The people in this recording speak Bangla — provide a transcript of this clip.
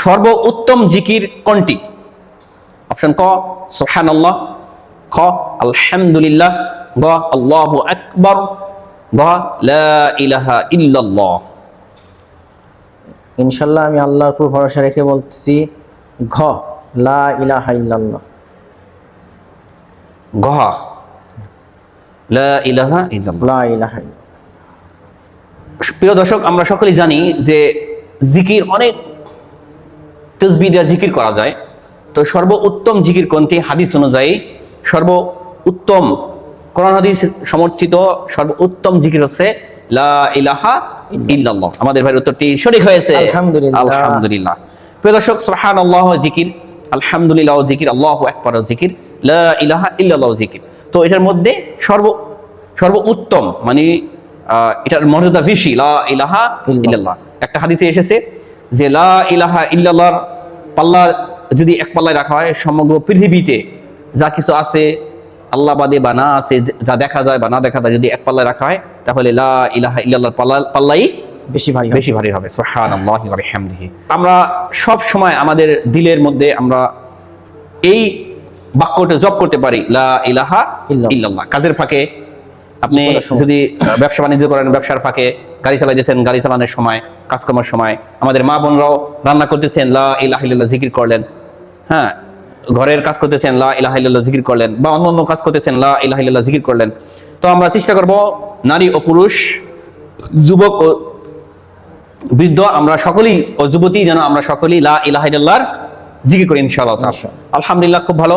সর্বোত্তম জিকির কোনটি? অপশন ক সুবহানাল্লাহ, খ আলহামদুলিল্লাহ, গ আল্লাহু আকবার, গ লা ইলাহা ইল্লাল্লাহ। ইনশাল্লাহ আমি আল্লাহর উপর ভরসা রেখে বলতেছি ঘ লা ইলাহা ইল্লাল্লাহ। ঘ লা ইলাহা ইল্লাল্লাহ। লা ইলাহা ইল্লাল্লাহ। প্রিয় দর্শক, আমরা সকলেই জানি যে জিকির অনেক তাসবিহ দিয়ে জিকির করা যায়। তো সর্বোত্তম জিকির কোনটি? হাদিস অনুযায়ী সর্বোত্তম, কোরআন হাদিস সমর্থিত সর্বোত্তম জিকির হচ্ছে লা ইলাহা ইল্লাল্লাহ। আমাদের ভাইয়ের উত্তরটি সঠিক হয়েছে, আলহামদুলিল্লাহ। আলহামদুলিল্লাহ। প্রিয় দর্শক, সুবহানাল্লাহ জিকির, আলহামদুলিল্লাহ জিকির, আল্লাহু আকবার জিকির, লা ইলাহা ইল্লাল্লাহ জিকির। তো এটার মধ্যে সর্বোত্তম মানে এটার মর্যাদা বেশি লা ইলাহা ইল্লাল্লাহ। একটা হাদিসে এসেছে যে লা ইলাহা ইল্লাল্লাহর পাল্লা যদি এক পাল্লায় রাখা হয়, সমগ্র পৃথিবীতে যা কিছু আছে আল্লাহ বাদে বা না আছে, যা দেখা যায় বা না দেখা যায়, যদি এক পাল্লায় রাখা হয় তাহলে লা ইলাহা ইল্লাল্লাহর পাল্লাই বেশি ভারী হবে। সুবহানাল্লাহি ওয়া বিহামদিহি। আমরা সব সময় আমাদের দিলের মধ্যে আমরা এই বাক্যটা জপ করতে পারি, লা ইলাহা ইল্লাল্লাহ। কাজের ফাঁকে আপনি যদি ব্যবসা বাণিজ্য করেন, ব্যবসার ফাঁকে গাড়ি চালাইতেছেন, গাড়ি চালানোর সময়, কাজকর্মের সময়, আমাদের মা বোনরাও রান্না করতেছেন, লা ইলাহা ইল্লাল্লাহ জিকির করলেন। হ্যাঁ, ঘরের কাজ করতেছেন, লা ইলাহা ইল্লাল্লাহ জিকির করলেন, বা অন্য কাজ করতেছেন, লা ইলাহা ইল্লাল্লাহ জিকির করলেন। তো আমরা চেষ্টা করব নারী ও পুরুষ, যুবক ও বৃদ্ধ, আমরা সকলেই ও যুবতী যেন আমরা সকলেই লা ইলাহা ইল্লাল্লাহর জিকির করি ইনশাআল্লাহ। আলহামদুলিল্লাহ, খুব ভালো।